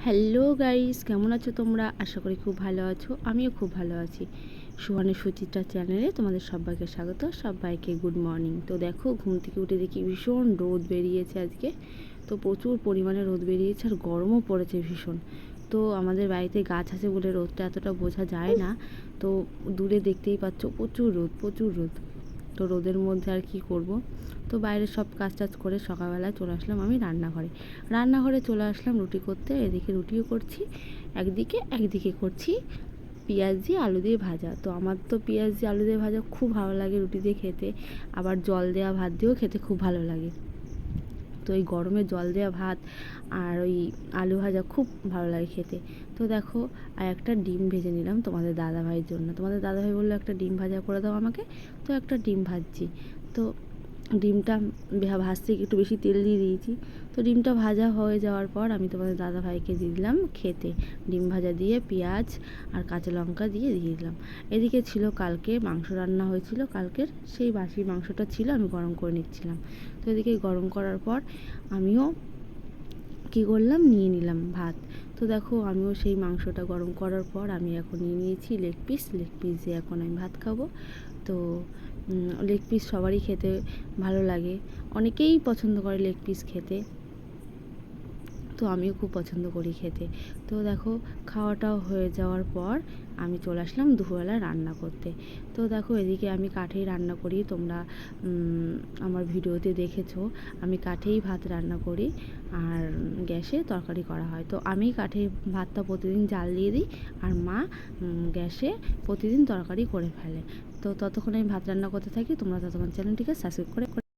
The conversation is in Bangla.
হ্যালো গাইস, কেমন আছো তোমরা? আশা করি খুব ভালো আছো। আমিও খুব ভালো আছি। সুহানের সুচিত্রা চ্যানেলে তোমাদের সবাইকে স্বাগত। সবাইকে গুড মর্নিং। তো দেখো, ঘুম থেকে উঠে দেখি ভীষণ রোদ বেরিয়েছে আজকে। তো প্রচুর পরিমাণে রোদ বেরিয়েছে আর গরমও পড়েছে ভীষণ। তো আমাদের বাড়িতে গাছ আছে বলে রোদটা এতটা বোঝা যায় না। তো দূরে দেখতেই পাচ্ছ প্রচুর রোদ, প্রচুর রোদ। তো রোদের মধ্যে আর কি করব। তো বাইরে সব কাজ টাজ করে সকালবেলায় চলে আসলাম আমি রান্নাঘরে চলে আসলাম রুটি করতে। এদিকে রুটিও করছি, একদিকে করছি পেঁয়াজ দিয়ে আলু দিয়ে ভাজা। তো আমার তো পেঁয়াজ দিয়ে আলু দিয়ে ভাজা খুব ভালো লাগে রুটি দিয়ে খেতে, আবার জল দেওয়া ভাত দিয়েও খেতে খুব ভালো লাগে। তো এই গরমে জল দেওয়া ভাত আর ওই আলু ভাজা খুব ভালো লাগে খেতে। তো দেখো, আর একটা ডিম ভেজে নিলাম তোমাদের দাদাভাইয়ের জন্য। তোমাদের দাদাভাই বললো একটা ডিম ভাজা করে দাও আমাকে। তো একটা ডিম ভাজছি। তো ডিমটা ভাজতে একটু বেশি তেল দিয়ে দিয়েছি। তো ডিমটা ভাজা হয়ে যাওয়ার পর আমি তোমাদের দাদাভাইকে দিয়ে দিলাম খেতে। ডিম ভাজা দিয়ে পেঁয়াজ আর কাঁচা লঙ্কা দিয়ে দিলাম। এদিকে ছিল কালকে মাংস রান্না হয়েছিল, কালকের সেই বাসি মাংসটা ছিল, আমি গরম করে নিচ্ছিলাম। তো এদিকে গরম করার পর আমিও কী করলাম, নিয়ে নিলাম ভাত। তো দেখো, আমিও সেই মাংসটা গরম করার পর আমি এখন নিয়ে নিয়েছি লেগ পিস দিয়ে এখন আমি ভাত খাবো। তো লেগ পিস সবারই খেতে ভালো লাগে, অনেকেই পছন্দ করে লেগ পিস খেতে। তো আমিও খুব পছন্দ করি খেতে। তো দেখো, খাওয়াটাও হয়ে যাওয়ার পর আমি চলে আসলাম দুপুরবেলা রান্না করতে। তো দেখো, এদিকে আমি কাঠেই রান্না করি, তোমরা আমার ভিডিওতে দেখেছো আমি কাঠেই ভাত রান্না করি আর গ্যাসে তরকারি করা হয়। তো আমি কাঠে ভাতটা প্রতিদিন জাল দিয়ে দিই আর মা গ্যাসে প্রতিদিন তরকারি করে ফেলে। তো ততক্ষণ আমি ভাত রান্না করতে থাকি, তোমরা ততক্ষণ চ্যানেলটিকে সাবস্ক্রাইব করে